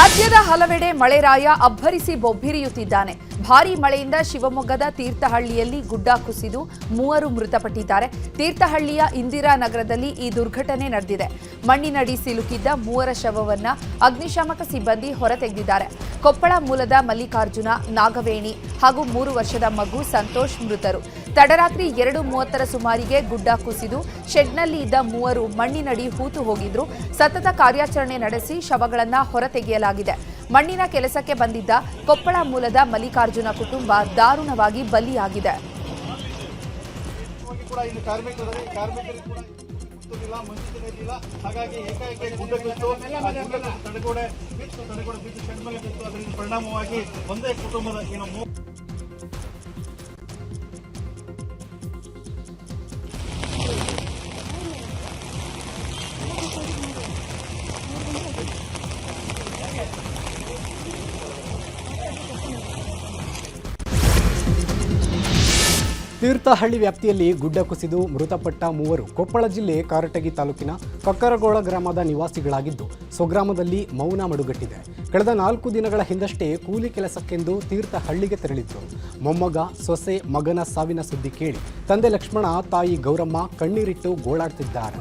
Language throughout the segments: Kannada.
ರಾಜ್ಯದ ಹಲವೆಡೆ ಮಳೆರಾಯ ಅಬ್ಬರಿಸಿ ಬೊಬ್ಬಿರಿಯುತ್ತಿದ್ದಾನೆ. ಭಾರೀ ಮಳೆಯಿಂದ ಶಿವಮೊಗ್ಗದ ತೀರ್ಥಹಳ್ಳಿಯಲ್ಲಿ ಗುಡ್ಡ ಕುಸಿದು 3 ಮೃತಪಟ್ಟಿದ್ದಾರೆ. ತೀರ್ಥಹಳ್ಳಿಯ ಇಂದಿರಾನಗರದಲ್ಲಿ ಈ ದುರ್ಘಟನೆ ನಡೆದಿದೆ. ಮಣ್ಣಿನಡಿ ಸಿಲುಕಿದ್ದ 3 ಶವವನ್ನ ಅಗ್ನಿಶಾಮಕ ಸಿಬ್ಬಂದಿ ಹೊರತೆಗೆದಿದ್ದಾರೆ. ಕೊಪ್ಪಳ ಮೂಲದ ಮಲ್ಲಿಕಾರ್ಜುನ, ನಾಗವೇಣಿ ಹಾಗೂ 3 ವರ್ಷದ ಮಗು ಸಂತೋಷ್ ಮೃತರು. ತಡರಾತ್ರಿ 2:30 ಸುಮಾರಿಗೆ ಗುಡ್ಡ ಕುಸಿದು ಶೆಡ್ನಲ್ಲಿ ಇದ್ದ 3 ಮಣ್ಣಿನಡಿ ಹೂತು ಹೋಗಿದ್ರು. ಸತತ ಕಾರ್ಯಾಚರಣೆ ನಡೆಸಿ ಶವಗಳನ್ನು ಹೊರತೆಗೆಯಲಾಗಿದೆ. ಮಣ್ಣಿನ ಕೆಲಸಕ್ಕೆ ಬಂದಿದ್ದ ಕೊಪ್ಪಳ ಮೂಲದ ಮಲ್ಲಿಕಾರ್ಜುನ ಕುಟುಂಬ ದಾರುಣವಾಗಿ ಬಲಿಯಾಗಿದೆ. ಪರಿಣಾಮವಾಗಿ ಒಂದೇ ಕುಟುಂಬದ ತೀರ್ಥಹಳ್ಳಿ ವ್ಯಾಪ್ತಿಯಲ್ಲಿ ಗುಡ್ಡ ಕುಸಿದು ಮೃತಪಟ್ಟ 3 ಕೊಪ್ಪಳ ಜಿಲ್ಲೆ ಕಾರಟಗಿ ತಾಲೂಕಿನ ಕಕ್ಕರಗೋಳ ಗ್ರಾಮದ ನಿವಾಸಿಗಳಾಗಿದ್ದು, ಸ್ವಗ್ರಾಮದಲ್ಲಿ ಮೌನ ಮಡುಗಟ್ಟಿದೆ. ಕಳೆದ 4 ದಿನಗಳ ಹಿಂದಷ್ಟೇ ಕೂಲಿ ಕೆಲಸಕ್ಕೆಂದು ತೀರ್ಥಹಳ್ಳಿಗೆ ತೆರಳಿದ್ರು. ಮೊಮ್ಮಗ, ಸೊಸೆ, ಮಗನ ಸಾವಿನ ಸುದ್ದಿ ಕೇಳಿ ತಂದೆ ಲಕ್ಷ್ಮಣ, ತಾಯಿ ಗೌರಮ್ಮ ಕಣ್ಣೀರಿಟ್ಟು ಗೋಳಾಡ್ತಿದ್ದಾರೆ.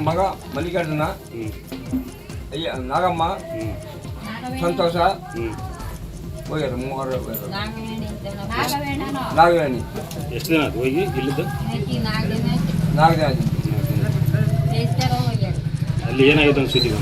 ಮಗ ಮಲ್ಲಿಕಾರ್ಜುನ, ನಾಗಮ್ಮ, ಸಂತೋಷ, ನಾಗವೇಣಿ. ಎಷ್ಟು ದಿನ ಹೋಗಿ ಇಲ್ಲಿದ್ದು? 4 ದಿನ. ಅಲ್ಲಿ ಏನಾಗಿದೆ ಸುದ್ದಿ?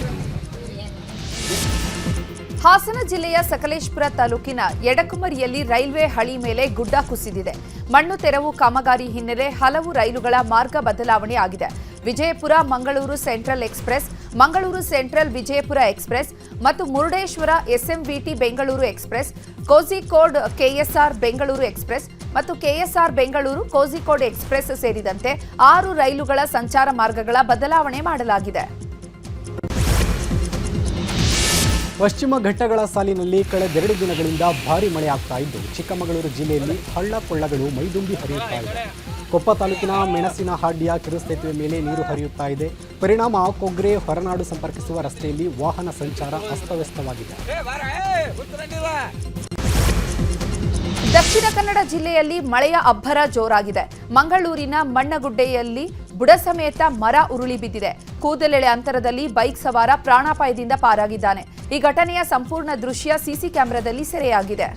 ಹಾಸನ ಜಿಲ್ಲೆಯ ಸಕಲೇಶಪುರ ತಾಲೂಕಿನ ಎಡಕುಮರಿಯಲ್ಲಿ ರೈಲ್ವೆ ಹಳಿ ಮೇಲೆ ಗುಡ್ಡ ಕುಸಿದಿದೆ. ಮಣ್ಣು ತೆರವು ಕಾಮಗಾರಿ ಹಿನ್ನೆಲೆ ಹಲವು ರೈಲುಗಳ ಮಾರ್ಗ ಬದಲಾವಣೆ ಆಗಿದೆ. Vijayapura Mangaluru central express, Mangaluru central Vijayapura express ಮತ್ತು Murudeshwar SMVT Bengaluru express, Kozhikode KSR Bengaluru express ಮತ್ತು ಕೆಎಸ್ಆರ್ ಬೆಂಗಳೂರು ಕೋಝಿಕೋಡ್ ಎಕ್ಸ್ಪ್ರೆಸ್ ಸೇರಿದಂತೆ 6 ರೈಲುಗಳ ಸಂಚಾರ ಮಾರ್ಗಗಳ ಬದಲಾವಣೆ ಮಾಡಲಾಗಿದೆ. ಪಶ್ಚಿಮ ಘಟ್ಟಗಳ ಸಾಲಿನಲ್ಲಿ ಕಳೆದ 2 ದಿನಗಳಿಂದ ಭಾರೀ ಮಳೆ ಆಗ್ತಾ ಇದ್ದು, ಚಿಕ್ಕಮಗಳೂರು ಜಿಲ್ಲೆಯಲ್ಲಿ ಹಳ್ಳ ಕೊಳ್ಳಗಳು ಮೈದುಂಬಿ ಹರಿಯುತ್ತಾ ಇದೆ. ಕೊಪ್ಪ ತಾಲೂಕಿನ ಮೆಣಸಿನಹಾಡ್ಯ ಕಿರು ಸೇತುವೆ ಮೇಲೆ ನೀರು ಹರಿಯುತ್ತಾ ಇದೆ. ಪರಿಣಾಮ ಕೊಗ್ರೆ ಹೊರನಾಡು ಸಂಪರ್ಕಿಸುವ ರಸ್ತೆಯಲ್ಲಿ ವಾಹನ ಸಂಚಾರ ಅಸ್ತವ್ಯಸ್ತವಾಗಿದೆ. ದಕ್ಷಿಣ ಕನ್ನಡ ಜಿಲ್ಲೆಯಲ್ಲಿ ಮಳೆಯ ಅಬ್ಬರ ಜೋರಾಗಿದೆ. ಮಂಗಳೂರಿನ ಮಣ್ಣಗುಡ್ಡೆಯಲ್ಲಿ ಬುಡ ಸಮೇತ ಮರ ಉರುಳಿ ಬಿದ್ದಿದೆ. ಕೂದಲೆಳೆ ಅಂತರದಲ್ಲಿ ಬೈಕ್ ಸವಾರ ಪ್ರಾಣಾಪಾಯದಿಂದ ಪಾರಾಗಿದ್ದಾನೆ. ಈ ಘಟನೆಯ ಸಂಪೂರ್ಣ ದೃಶ್ಯ ಸಿಸಿ ಕ್ಯಾಮೆರಾದಲ್ಲಿ ಸೆರೆಯಾಗಿದೆ.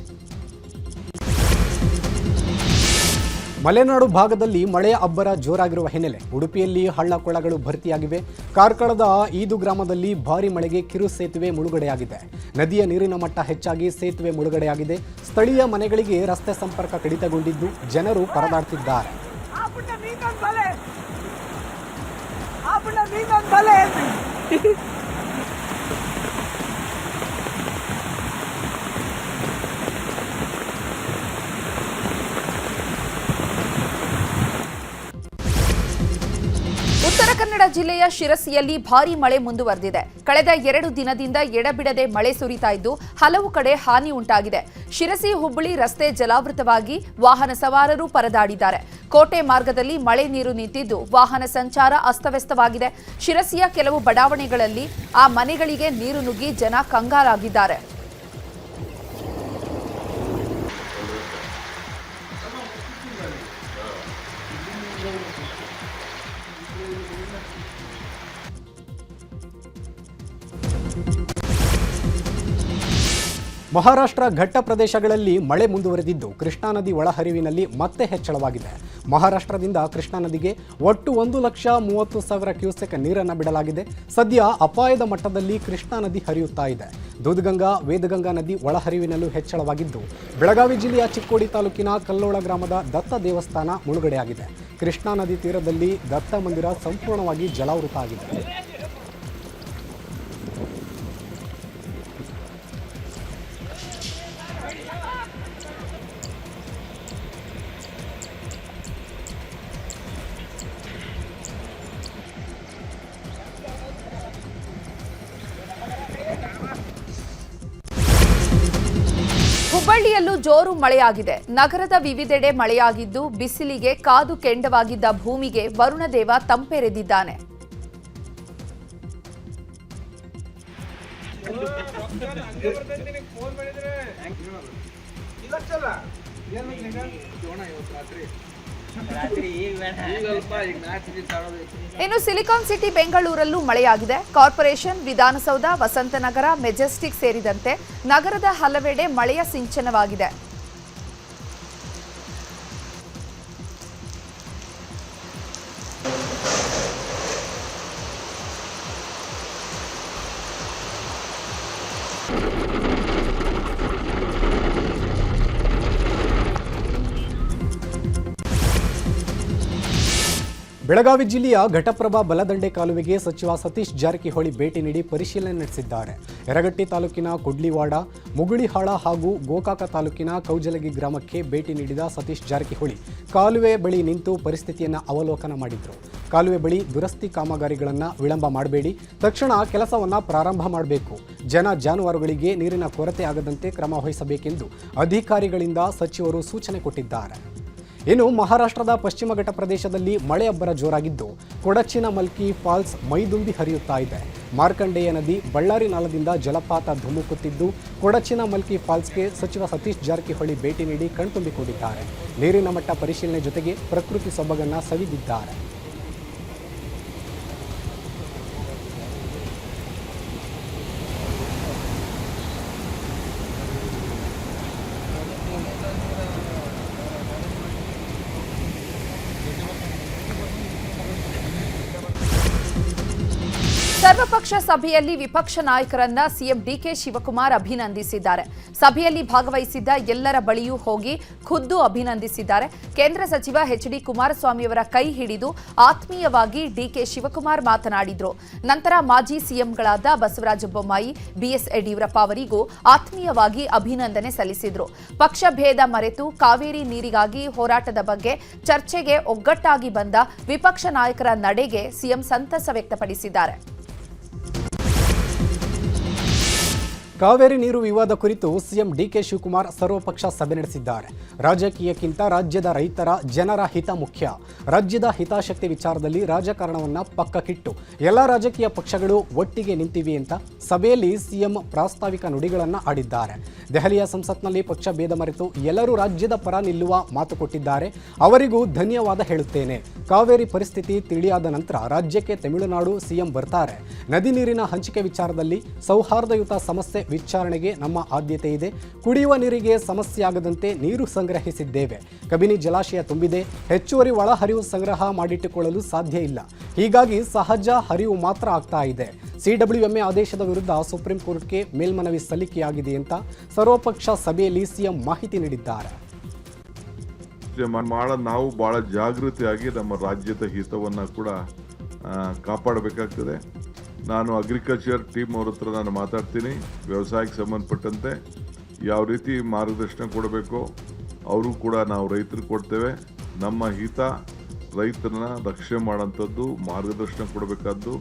ಮಲೆನಾಡು ಭಾಗದಲ್ಲಿ ಮಳೆಯ ಅಬ್ಬರ ಜೋರಾಗಿರುವ ಹಿನ್ನೆಲೆ ಉಡುಪಿಯಲ್ಲಿ ಹಳ್ಳ ಕೊಳ್ಳಗಳು ಭರ್ತಿಯಾಗಿವೆ. ಕಾರ್ಕಳದ ಈದು ಗ್ರಾಮದಲ್ಲಿ ಭಾರೀ ಮಳೆಗೆ ಕಿರು ಸೇತುವೆ ಮುಳುಗಡೆಯಾಗಿದೆ. ನದಿಯ ನೀರಿನ ಮಟ್ಟ ಹೆಚ್ಚಾಗಿ ಸೇತುವೆ ಮುಳುಗಡೆಯಾಗಿದೆ. ಸ್ಥಳೀಯ ಮನೆಗಳಿಗೆ ರಸ್ತೆ ಸಂಪರ್ಕ ಕಡಿತಗೊಂಡಿದ್ದು ಜನರು ಪರದಾಡ್ತಿದ್ದಾರೆ. ಉತ್ತರ ಕನ್ನಡ ಜಿಲ್ಲೆಯ ಶಿರಸಿಯಲ್ಲಿ ಭಾರೀ ಮಳೆ ಮುಂದುವರೆದಿದೆ. ಕಳೆದ 2 ದಿನದಿಂದ ಎಡಬಿಡದೆ ಮಳೆ ಸುರಿತಾ ಇದ್ದು ಹಲವು ಕಡೆ ಹಾನಿ ಉಂಟಾಗಿದೆ. ಶಿರಸಿ ಹುಬ್ಬಳ್ಳಿ ರಸ್ತೆ ಜಲಾವೃತವಾಗಿ ವಾಹನ ಸವಾರರು ಪರದಾಡಿದ್ದಾರೆ. ಕೋಟೆ ಮಾರ್ಗದಲ್ಲಿ ಮಳೆ ನೀರು ನಿಂತಿದ್ದು ವಾಹನ ಸಂಚಾರ ಅಸ್ತವ್ಯಸ್ತವಾಗಿದೆ. ಶಿರಸಿಯ ಕೆಲವು ಬಡಾವಣೆಗಳಲ್ಲಿ ಆ ಮನೆಗಳಿಗೆ ನೀರು ನುಗ್ಗಿ ಜನ ಕಂಗಾಲಾಗಿದ್ದಾರೆ. ಮಹಾರಾಷ್ಟ್ರ ಘಟ್ಟ ಪ್ರದೇಶಗಳಲ್ಲಿ ಮಳೆ ಮುಂದುವರೆದಿದ್ದು ಕೃಷ್ಣಾ ನದಿ ಒಳಹರಿವಿನಲ್ಲಿ ಮತ್ತೆ ಹೆಚ್ಚಳವಾಗಿದೆ. ಮಹಾರಾಷ್ಟ್ರದಿಂದ ಕೃಷ್ಣಾ ನದಿಗೆ ಒಟ್ಟು 1,30,000 ಕ್ಯೂಸೆಕ್ ನೀರನ್ನು ಬಿಡಲಾಗಿದೆ. ಸದ್ಯ ಅಪಾಯದ ಮಟ್ಟದಲ್ಲಿ ಕೃಷ್ಣಾ ನದಿ ಹರಿಯುತ್ತಾ ಇದೆ. ದೂಧಗಂಗಾ, ವೇದಗಂಗಾ ನದಿ ಒಳಹರಿವಿನಲ್ಲೂ ಹೆಚ್ಚಳವಾಗಿದ್ದು ಬೆಳಗಾವಿ ಜಿಲ್ಲೆಯ ಚಿಕ್ಕೋಡಿ ತಾಲೂಕಿನ ಕಲ್ಲೋಳ ಗ್ರಾಮದ ದತ್ತ ದೇವಸ್ಥಾನ ಮುಳುಗಡೆಯಾಗಿದೆ. ಕೃಷ್ಣಾ ನದಿ ತೀರದಲ್ಲಿ ದತ್ತ ಮಂದಿರ ಸಂಪೂರ್ಣವಾಗಿ ಜಲಾವೃತ ಆಗಿದೆ. ಹುಬ್ಬಳ್ಳಿಯಲ್ಲೂ ಜೋರು ಮಳೆಯಾಗಿದೆ. ನಗರದ ವಿವಿಧೆಡೆ ಮಳೆಯಾಗಿದ್ದು ಬಿಸಿಲಿಗೆ ಕಾದು ಕೆಂಡವಾಗಿದ್ದ ಭೂಮಿಗೆ ವರುಣದೇವ ತಂಪೆರೆದಿದ್ದಾನೆ. ಇನ್ನು ಸಿಲಿಕಾನ್ ಸಿಟಿ ಬೆಂಗಳೂರಲ್ಲೂ ಮಳೆಯಾಗಿದೆ. ಕಾರ್ಪೊರೇಷನ್, ವಿಧಾನಸೌಧ, ವಸಂತನಗರ, ಮೆಜೆಸ್ಟಿಕ್ ಸೇರಿದಂತೆ ನಗರದ ಹಲವೆಡೆ ಮಳೆಯ ಸಿಂಚನವಾಗಿದೆ. ಬೆಳಗಾವಿ ಜಿಲ್ಲೆಯ ಘಟಪ್ರಭಾ ಬಲದಂಡೆ ಕಾಲುವೆಗೆ ಸಚಿವ ಸತೀಶ್ ಜಾರಕಿಹೊಳಿ ಭೇಟಿ ನೀಡಿ ಪರಿಶೀಲನೆ ನಡೆಸಿದ್ದಾರೆ. ಯರಗಟ್ಟಿ ತಾಲೂಕಿನ ಕುಡ್ಲಿವಾಡ, ಮುಗುಳಿಹಾಳ ಹಾಗೂ ಗೋಕಾಕ ತಾಲೂಕಿನ ಕೌಜಲಗಿ ಗ್ರಾಮಕ್ಕೆ ಭೇಟಿ ನೀಡಿದ ಸತೀಶ್ ಜಾರಕಿಹೊಳಿ ಕಾಲುವೆ ಬಳಿ ನಿಂತು ಪರಿಸ್ಥಿತಿಯನ್ನು ಅವಲೋಕನ ಮಾಡಿದರು. ಕಾಲುವೆ ಬಳಿ ದುರಸ್ತಿ ಕಾಮಗಾರಿಗಳನ್ನು ವಿಳಂಬ ಮಾಡಬೇಡಿ, ತಕ್ಷಣ ಕೆಲಸವನ್ನು ಪ್ರಾರಂಭ ಮಾಡಬೇಕು, ಜಾನುವಾರುಗಳಿಗೆ ನೀರಿನ ಕೊರತೆ ಆಗದಂತೆ ಕ್ರಮ ವಹಿಸಬೇಕೆಂದು ಅಧಿಕಾರಿಗಳಿಂದ ಸಚಿವರು ಸೂಚನೆ ಕೊಟ್ಟಿದ್ದಾರೆ. ಇನ್ನು ಮಹಾರಾಷ್ಟ್ರದ ಪಶ್ಚಿಮ ಘಟ್ಟ ಪ್ರದೇಶದಲ್ಲಿ ಮಳೆ ಅಬ್ಬರ ಜೋರಾಗಿದ್ದು ಕೊಡಚಿನ ಮಲ್ಕಿ ಫಾಲ್ಸ್ ಮೈದುಂಬಿ ಹರಿಯುತ್ತಾ ಇದೆ. ಮಾರ್ಕಂಡೇಯ ನದಿ ಬಳ್ಳಾರಿ ನಾಲದಿಂದ ಜಲಪಾತ ಧುಮುಕುತ್ತಿದ್ದು ಕೊಡಚಿನ ಮಲ್ಕಿ ಫಾಲ್ಸ್ಗೆ ಸಚಿವ ಸತೀಶ್ ಜಾರಕಿಹೊಳಿ ಭೇಟಿ ನೀಡಿ ಕಣ್ತುಂಬಿಕೊಂಡಿದ್ದಾರೆ. ನೀರಿನ ಮಟ್ಟ ಪರಿಶೀಲನೆ ಜೊತೆಗೆ ಪ್ರಕೃತಿ ಸೊಬಗನ್ನು ಸವಿದಿದ್ದಾರೆ. ಸರ್ವಪಕ್ಷ ಸಭೆಯಲ್ಲಿ ವಿಪಕ್ಷ ನಾಯಕರನ್ನ ಸಿಎಂ ಡಿಕೆ ಶಿವಕುಮಾರ್ ಅಭಿನಂದಿಸಿದ್ದಾರೆ. ಸಭೆಯಲ್ಲಿ ಭಾಗವಹಿಸಿದ್ದ ಎಲ್ಲರ ಬಳಿಯೂ ಹೋಗಿ ಖುದ್ದು ಅಭಿನಂದಿಸಿದ್ದಾರೆ. ಕೇಂದ್ರ ಸಚಿವ ಎಚ್ಡಿ ಕುಮಾರಸ್ವಾಮಿಯವರ ಕೈ ಹಿಡಿದು ಆತ್ಮೀಯವಾಗಿ ಡಿಕೆ ಶಿವಕುಮಾರ್ ಮಾತನಾಡಿದರು. ನಂತರ ಮಾಜಿ ಸಿಎಂಗಳಾದ ಬಸವರಾಜ ಬೊಮ್ಮಾಯಿ, ಬಿಎಸ್ ಯಡಿಯೂರಪ್ಪ ಅವರಿಗೂ ಆತ್ಮೀಯವಾಗಿ ಅಭಿನಂದನೆ ಸಲ್ಲಿಸಿದರು. ಪಕ್ಷ ಭೇದ ಮರೆತು ಕಾವೇರಿ ನೀರಿಗಾಗಿ ಹೋರಾಟದ ಬಗ್ಗೆ ಚರ್ಚೆಗೆ ಒಗ್ಗಟ್ಟಾಗಿ ಬಂದ ವಿಪಕ್ಷ ನಾಯಕರ ನಡೆಗೆ ಸಿಎಂ ಸಂತಸ ವ್ಯಕ್ತಪಡಿಸಿದ್ದಾರೆ. ಕಾವೇರಿ ನೀರು ವಿವಾದ ಕುರಿತು ಸಿಎಂ ಡಿಕೆ ಶಿವಕುಮಾರ್ ಸರ್ವಪಕ್ಷ ಸಭೆ ನಡೆಸಿದ್ದಾರೆ. ರಾಜಕೀಯಕ್ಕಿಂತ ರಾಜ್ಯದ ರೈತರ ಜನರ ಹಿತ ಮುಖ್ಯ. ರಾಜ್ಯದ ಹಿತಾಸಕ್ತಿ ವಿಚಾರದಲ್ಲಿ ರಾಜಕಾರಣವನ್ನು ಪಕ್ಕಕ್ಕಿಟ್ಟು ಎಲ್ಲ ರಾಜಕೀಯ ಪಕ್ಷಗಳು ಒಟ್ಟಿಗೆ ನಿಂತಿವೆ ಅಂತ ಸಭೆಯಲ್ಲಿ ಸಿಎಂ ಪ್ರಾಸ್ತಾವಿಕ ನುಡಿಗಳನ್ನು ಆಡಿದ್ದಾರೆ. ದೆಹಲಿಯ ಸಂಸತ್ನಲ್ಲಿ ಪಕ್ಷ ಭೇದ ಮರೆತು ಎಲ್ಲರೂ ರಾಜ್ಯದ ಪರ ನಿಲ್ಲುವ ಮಾತು ಕೊಟ್ಟಿದ್ದಾರೆ. ಅವರಿಗೂ ಧನ್ಯವಾದ ಹೇಳುತ್ತೇನೆ. ಕಾವೇರಿ ಪರಿಸ್ಥಿತಿ ತಿಳಿಯಾದ ನಂತರ ರಾಜ್ಯಕ್ಕೆ ತಮಿಳುನಾಡು ಸಿಎಂ ಬರ್ತಾರೆ. ನದಿ ನೀರಿನ ಹಂಚಿಕೆ ವಿಚಾರದಲ್ಲಿ ಸೌಹಾರ್ದಯುತ ಸಮಸ್ಯೆ ವಿಚಾರಣೆಗೆ ನಮ್ಮ ಆದ್ಯತೆ ಇದೆ. ಕುಡಿಯುವ ನೀರಿಗೆ ಸಮಸ್ಯೆಯಾಗದಂತೆ ನೀರು ಸಂಗ್ರಹಿಸಿದ್ದೇವೆ. ಕಬಿನಿ ಜಲಾಶಯ ತುಂಬಿದೆ. ಹೆಚ್ಚುವರಿ ಒಳಹರಿವು ಸಂಗ್ರಹ ಮಾಡಿಟ್ಟುಕೊಳ್ಳಲು ಸಾಧ್ಯ ಇಲ್ಲ. ಹೀಗಾಗಿ ಸಹಜ ಹರಿವು ಮಾತ್ರ ಆಗ್ತಾ ಇದೆ. ಸಿಡಬ್ಲ್ಯೂಎಂಎ ಆದೇಶದ ವಿರುದ್ಧ ಸುಪ್ರೀಂ ಕೋರ್ಟ್ಗೆ ಮೇಲ್ಮನವಿ ಸಲ್ಲಿಕೆಯಾಗಿದೆ ಅಂತ ಸರ್ವಪಕ್ಷ ಸಭೆಯಲ್ಲಿ ಸಿಎಂ ಮಾಹಿತಿ ನೀಡಿದ್ದಾರೆ. ನಾವು ಬಹಳ ಜಾಗೃತಿಯಾಗಿ ನಮ್ಮ ರಾಜ್ಯದ ಹಿತವನ್ನು ಕೂಡ ಕಾಪಾಡಬೇಕಾಗ್ತದೆ. ನಾನು ಅಗ್ರಿಕಲ್ಚರ್ ಟೀಮ್ ಅವ್ರ ಹತ್ರ ನಾನು ಮಾತಾಡ್ತೀನಿ. ವ್ಯವಸಾಯಕ್ಕೆ ಸಂಬಂಧಪಟ್ಟಂತೆ ಯಾವ ರೀತಿ ಮಾರ್ಗದರ್ಶನ ಕೊಡಬೇಕು ಅವರು ಕೂಡ ನಾವು ರೈತರಿಗೆ ಕೊಡ್ತೇವೆ. ನಮ್ಮ ಹಿತ ರೈತರನ್ನ ರಕ್ಷಣೆ ಮಾಡೋಂಥದ್ದು, ಮಾರ್ಗದರ್ಶನ ಕೊಡಬೇಕಾದ್ದು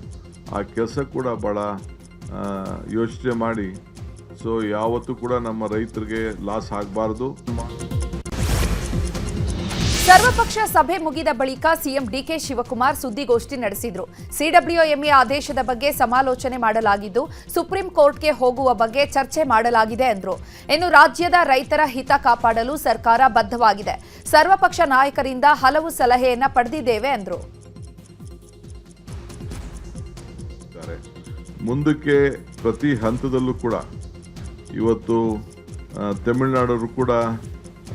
ಆ ಕೆಲಸ ಕೂಡ ಭಾಳ ಯೋಚನೆ ಮಾಡಿ. ಸೊ ಯಾವತ್ತೂ ಕೂಡ ನಮ್ಮ ರೈತರಿಗೆ ಲಾಸ್ ಆಗಬಾರ್ದು. ಸರ್ವಪಕ್ಷ ಸಭೆ ಮುಗಿದ ಬಳಿಕ ಸಿಎಂ ಡಿಕೆ ಶಿವಕುಮಾರ್ ಸುದ್ದಿಗೋಷ್ಠಿ ನಡೆಸಿದರು. ಸಿಡಬ್ಲ್ಯೂಎಂಎ ಆದೇಶದ ಬಗ್ಗೆ ಸಮಾಲೋಚನೆ ಮಾಡಲಾಗಿದ್ದು ಸುಪ್ರೀಂ ಕೋರ್ಟ್ಗೆ ಹೋಗುವ ಬಗ್ಗೆ ಚರ್ಚೆ ಮಾಡಲಾಗಿದೆ ಎಂದರು. ಇನ್ನು ರಾಜ್ಯದ ರೈತರ ಹಿತ ಕಾಪಾಡಲು ಸರ್ಕಾರ ಬದ್ಧವಾಗಿದೆ. ಸರ್ವಪಕ್ಷ ನಾಯಕರಿಂದ ಹಲವು ಸಲಹೆಯನ್ನ ಪಡೆದಿದ್ದೇವೆ ಎಂದರು. ಮುಂದಕ್ಕೆ ಪ್ರತಿ ಹಂತದಲ್ಲೂ ಕೂಡ ಇವತ್ತು ತಮಿಳುನಾಡರು ಕೂಡ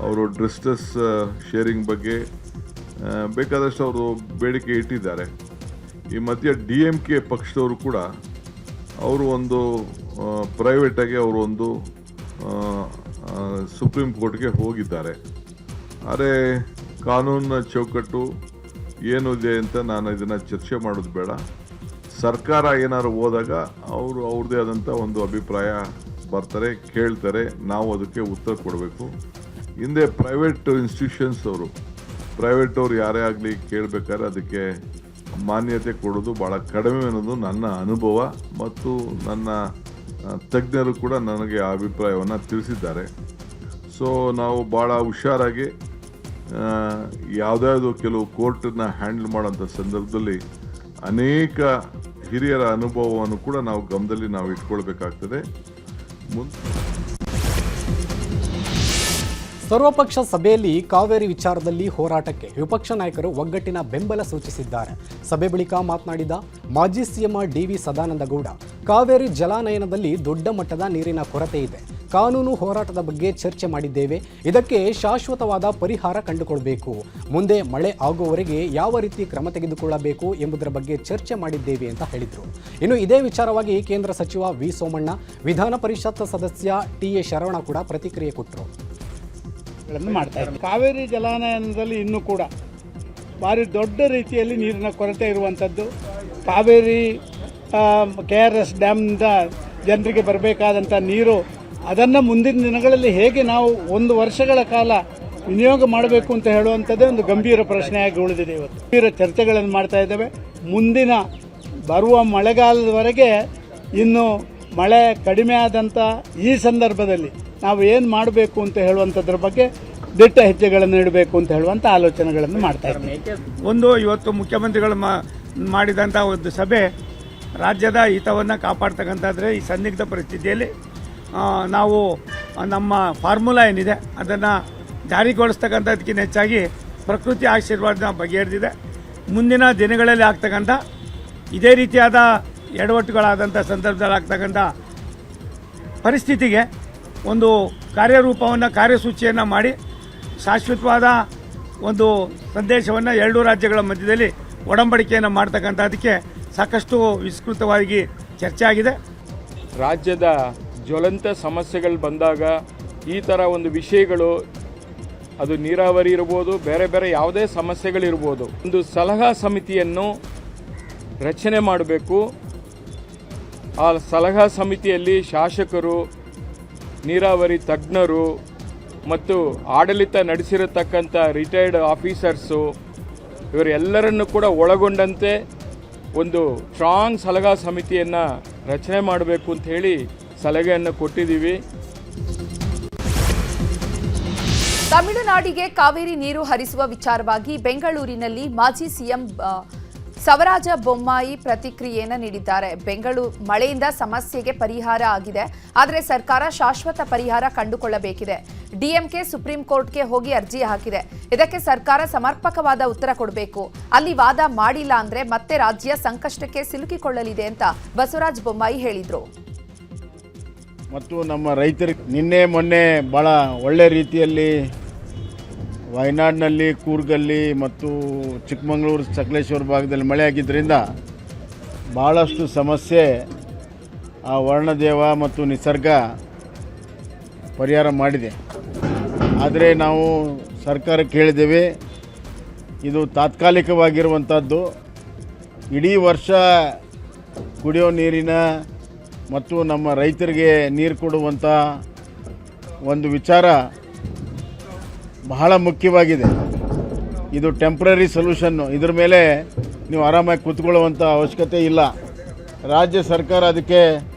ಅವರು ಡಿಸ್ಟ್ರೆಸ್ ಶೇರಿಂಗ್ ಬಗ್ಗೆ ಬೇಕಾದಷ್ಟು ಅವರು ಬೇಡಿಕೆ ಇಟ್ಟಿದ್ದಾರೆ. ಈ ಮಧ್ಯೆ DMK ಪಕ್ಷದವರು ಕೂಡ ಅವರು ಒಂದು ಪ್ರೈವೇಟಾಗಿ ಅವರು ಒಂದು ಸುಪ್ರೀಂ ಕೋರ್ಟ್ಗೆ ಹೋಗಿದ್ದಾರೆ. ಆದರೆ ಕಾನೂನಿನ ಚೌಕಟ್ಟು ಏನು ಇದೆ ಅಂತ ನಾನು ಇದನ್ನು ಚರ್ಚೆ ಮಾಡೋದು ಬೇಡ. ಸರ್ಕಾರ ಏನಾದ್ರು ಹೋದಾಗ ಅವರು ಅವ್ರದ್ದೇ ಆದಂಥ ಒಂದು ಅಭಿಪ್ರಾಯ ಬರ್ತಾರೆ, ಕೇಳ್ತಾರೆ, ನಾವು ಅದಕ್ಕೆ ಉತ್ತರ ಕೊಡಬೇಕು. ಹಿಂದೆ ಪ್ರೈವೇಟ್ ಇನ್ಸ್ಟಿಟ್ಯೂಷನ್ಸ್ ಅವರು ಯಾರೇ ಆಗಲಿ ಕೇಳಬೇಕಾದ್ರೆ ಅದಕ್ಕೆ ಮಾನ್ಯತೆ ಕೊಡೋದು ಭಾಳ ಕಡಿಮೆ ಅನ್ನೋದು ನನ್ನ ಅನುಭವ ಮತ್ತು ನನ್ನ ತಜ್ಞರು ಕೂಡ ನನಗೆ ಆ ಅಭಿಪ್ರಾಯವನ್ನು ತಿಳಿಸಿದ್ದಾರೆ. ಸೊ ನಾವು ಭಾಳ ಹುಷಾರಾಗಿ ಯಾವುದಾದ್ರು ಕೆಲವು ಕೋರ್ಟನ್ನ ಹ್ಯಾಂಡಲ್ ಮಾಡೋಂಥ ಸಂದರ್ಭದಲ್ಲಿ ಅನೇಕ ಹಿರಿಯರ ಅನುಭವವನ್ನು ಕೂಡ ನಾವು ಗಮನದಲ್ಲಿ ನಾವು ಇಟ್ಕೊಳ್ಬೇಕಾಗ್ತದೆ. ಸರ್ವಪಕ್ಷ ಸಭೆಯಲ್ಲಿ ಕಾವೇರಿ ವಿಚಾರದಲ್ಲಿ ಹೋರಾಟಕ್ಕೆ ವಿಪಕ್ಷ ನಾಯಕರು ಒಗ್ಗಟ್ಟಿನ ಬೆಂಬಲ ಸೂಚಿಸಿದ್ದಾರೆ. ಸಭೆ ಬಳಿಕ ಮಾತನಾಡಿದ ಮಾಜಿ ಸಿಎಂ ಡಿ.ವಿ. ಸದಾನಂದಗೌಡ, ಕಾವೇರಿ ಜಲಾನಯನದಲ್ಲಿ ದೊಡ್ಡ ಮಟ್ಟದ ನೀರಿನ ಕೊರತೆ ಇದೆ. ಕಾನೂನು ಹೋರಾಟದ ಬಗ್ಗೆ ಚರ್ಚೆ ಮಾಡಿದ್ದೇವೆ. ಇದಕ್ಕೆ ಶಾಶ್ವತವಾದ ಪರಿಹಾರ ಕಂಡುಕೊಳ್ಳಬೇಕು. ಮುಂದೆ ಮಳೆ ಆಗುವವರೆಗೆ ಯಾವ ರೀತಿ ಕ್ರಮ ತೆಗೆದುಕೊಳ್ಳಬೇಕು ಎಂಬುದರ ಬಗ್ಗೆ ಚರ್ಚೆ ಮಾಡಿದ್ದೇವೆ ಅಂತ ಹೇಳಿದರು. ಇನ್ನು ಇದೇ ವಿಚಾರವಾಗಿ ಕೇಂದ್ರ ಸಚಿವ ವಿ. ಸೋಮಣ್ಣ, ವಿಧಾನ ಪರಿಷತ್ ಸದಸ್ಯ ಟಿ.ಎ. ಶರವಣ ಕೂಡ ಪ್ರತಿಕ್ರಿಯೆ ಕೊಟ್ಟರು. ಮಾಡ್ತಾ ಇದ್ದಾರೆ. ಕಾವೇರಿ ಜಲಾನಯನದಲ್ಲಿ ಇನ್ನೂ ಕೂಡ ಭಾರಿ ದೊಡ್ಡ ರೀತಿಯಲ್ಲಿ ನೀರಿನ ಕೊರತೆ ಇರುವಂಥದ್ದು. ಕಾವೇರಿ KRS ಡ್ಯಾಮ್ನಿಂದ ಜನರಿಗೆ ಬರಬೇಕಾದಂಥ ನೀರು, ಅದನ್ನು ಮುಂದಿನ ದಿನಗಳಲ್ಲಿ ಹೇಗೆ ನಾವು 1 ವರ್ಷಗಳ ಕಾಲ ವಿನಿಯೋಗ ಮಾಡಬೇಕು ಅಂತ ಹೇಳುವಂಥದ್ದೇ ಒಂದು ಗಂಭೀರ ಪ್ರಶ್ನೆಯಾಗಿ ಉಳಿದಿದೆ. ಇವತ್ತು ಗಂಭೀರ ಚರ್ಚೆಗಳನ್ನು ಮಾಡ್ತಾ ಇದ್ದೇವೆ. ಮುಂದಿನ ಬರುವ ಮಳೆಗಾಲದವರೆಗೆ ಇನ್ನು ಮಳೆ ಕಡಿಮೆ ಆದಂಥ ಈ ಸಂದರ್ಭದಲ್ಲಿ ನಾವು ಏನು ಮಾಡಬೇಕು ಅಂತ ಹೇಳುವಂಥದ್ರ ಬಗ್ಗೆ ದಿಟ್ಟ ಹೆಜ್ಜೆಗಳನ್ನು ಇಡಬೇಕು ಅಂತ ಹೇಳುವಂಥ ಆಲೋಚನೆಗಳನ್ನು ಮಾಡ್ತಾ ಇದ್ದೀವಿ. ಇವತ್ತು ಮುಖ್ಯಮಂತ್ರಿಗಳು ಮಾಡಿದಂಥ ಒಂದು ಸಭೆ ರಾಜ್ಯದ ಹಿತವನ್ನು ಕಾಪಾಡ್ತಕ್ಕಂಥದ್ರೆ ಈ ಸಂದಿಗ್ಧ ಪರಿಸ್ಥಿತಿಯಲ್ಲಿ ನಾವು ನಮ್ಮ ಫಾರ್ಮುಲಾ ಏನಿದೆ ಅದನ್ನು ಜಾರಿಗೊಳಿಸ್ತಕ್ಕಂಥದಕ್ಕಿಂತ ಹೆಚ್ಚಾಗಿ ಪ್ರಕೃತಿ ಆಶೀರ್ವಾದ ಬಗೆಹರಿದಿದೆ. ಮುಂದಿನ ದಿನಗಳಲ್ಲಿ ಆಗ್ತಕ್ಕಂಥ ಇದೇ ರೀತಿಯಾದ ಎಡವಟ್ಟುಗಳಾದಂಥ ಸಂದರ್ಭದಲ್ಲಿ ಆಗ್ತಕ್ಕಂಥ ಪರಿಸ್ಥಿತಿಗೆ ಒಂದು ಕಾರ್ಯರೂಪವನ್ನು, ಕಾರ್ಯಸೂಚಿಯನ್ನು ಮಾಡಿ ಶಾಶ್ವತವಾದ ಒಂದು ಸಂದೇಶವನ್ನು 2 ರಾಜ್ಯಗಳ ಮಧ್ಯದಲ್ಲಿ ಒಡಂಬಡಿಕೆಯನ್ನು ಮಾಡ್ತಕ್ಕಂಥದಕ್ಕೆ ಸಾಕಷ್ಟು ವಿಸ್ತೃತವಾಗಿ ಚರ್ಚೆ ಆಗಿದೆ. ರಾಜ್ಯದ ಜ್ವಲಂತ ಸಮಸ್ಯೆಗಳು ಬಂದಾಗ ಈ ಥರ ಒಂದು ವಿಷಯಗಳು, ಅದು ನೀರಾವರಿ ಇರ್ಬೋದು, ಬೇರೆ ಬೇರೆ ಯಾವುದೇ ಸಮಸ್ಯೆಗಳಿರ್ಬೋದು, ಒಂದು ಸಲಹಾ ಸಮಿತಿಯನ್ನು ರಚನೆ ಮಾಡಬೇಕು. ಆ ಸಲಹಾ ಸಮಿತಿಯಲ್ಲಿ ಶಾಸಕರು, ನೀರಾವರಿ ತಜ್ಞರು ಮತ್ತು ಆಡಳಿತ ನಡೆಸಿರತಕ್ಕಂಥ ರಿಟೈರ್ಡ್ ಆಫೀಸರ್ಸು ಇವರೆಲ್ಲರನ್ನು ಕೂಡ ಒಳಗೊಂಡಂತೆ ಒಂದು ಸ್ಟ್ರಾಂಗ್ ಸಲಹಾ ಸಮಿತಿಯನ್ನು ರಚನೆ ಮಾಡಬೇಕು ಅಂತ ಹೇಳಿ ಸಲಹೆಯನ್ನು ಕೊಟ್ಟಿದ್ದೀವಿ. ತಮಿಳುನಾಡಿಗೆ ಕಾವೇರಿ ನೀರು ಹರಿಸುವ ವಿಚಾರವಾಗಿ ಬೆಂಗಳೂರಿನಲ್ಲಿ ಮಾಜಿ ಸಿಎಂ ಸವರಾಜ ಬೊಮ್ಮಾಯಿ ಪ್ರತಿಕ್ರಿಯೆಯನ್ನು ನೀಡಿದ್ದಾರೆ. ಮಳೆಯಿಂದ ಸಮಸ್ಯೆಗೆ ಪರಿಹಾರ ಆಗಿದೆ, ಆದರೆ ಸರ್ಕಾರ ಶಾಶ್ವತ ಪರಿಹಾರ ಕಂಡುಕೊಳ್ಳಬೇಕಿದೆ. ಡಿಎಂಕೆ ಸುಪ್ರೀಂ ಕೋರ್ಟ್ಗೆ ಹೋಗಿ ಅರ್ಜಿ ಹಾಕಿದೆ. ಇದಕ್ಕೆ ಸರ್ಕಾರ ಸಮರ್ಪಕವಾದ ಉತ್ತರ ಕೊಡಬೇಕು. ಅಲ್ಲಿ ವಾದ ಮಾಡಿಲ್ಲ ಅಂದ್ರೆ ಮತ್ತೆ ರಾಜ್ಯ ಸಂಕಷ್ಟಕ್ಕೆ ಸಿಲುಕಿಕೊಳ್ಳಲಿದೆ ಅಂತ ಬಸವರಾಜ ಬೊಮ್ಮಾಯಿ ಹೇಳಿದರು. ಮತ್ತು ನಮ್ಮ ರೈತರಿಗೆ ನಿನ್ನೆ ಮೊನ್ನೆ ಭಾಳ ಒಳ್ಳೆ ರೀತಿಯಲ್ಲಿ ವಯನಾಡಿನಲ್ಲಿ, ಕೂರ್ಗಲ್ಲಿ ಮತ್ತು ಚಿಕ್ಕಮಗಳೂರು, ಸಕಲೇಶ್ವರ ಭಾಗದಲ್ಲಿ ಮಳೆ ಆಗಿದ್ದರಿಂದ ಭಾಳಷ್ಟು ಸಮಸ್ಯೆ ಆ ವರ್ಣದೇವ ಮತ್ತು ನಿಸರ್ಗ ಪರಿಹಾರ ಮಾಡಿದೆ. ಆದರೆ ನಾವು ಸರ್ಕಾರಕ್ಕೆ ಹೇಳಿದ್ದೇವೆ, ಇದು ತಾತ್ಕಾಲಿಕವಾಗಿರುವಂಥದ್ದು. ಇಡೀ ವರ್ಷ ಕುಡಿಯೋ ನೀರಿನ ಮತ್ತು ನಮ್ಮ ರೈತರಿಗೆ ನೀರು ಕೊಡುವಂಥ ಒಂದು ವಿಚಾರ ಬಹಳ ಮುಖ್ಯವಾಗಿದೆ. ಇದು ಟೆಂಪ್ರರಿ ಸೊಲ್ಯೂಷನ್ನು. ಇದ್ರ ಮೇಲೆ ನೀವು ಆರಾಮಾಗಿ ಕೂತ್ಕೊಳ್ಳುವಂಥ ಅವಶ್ಯಕತೆ ಇಲ್ಲ. ರಾಜ್ಯ ಸರ್ಕಾರ ಅದಕ್ಕೆ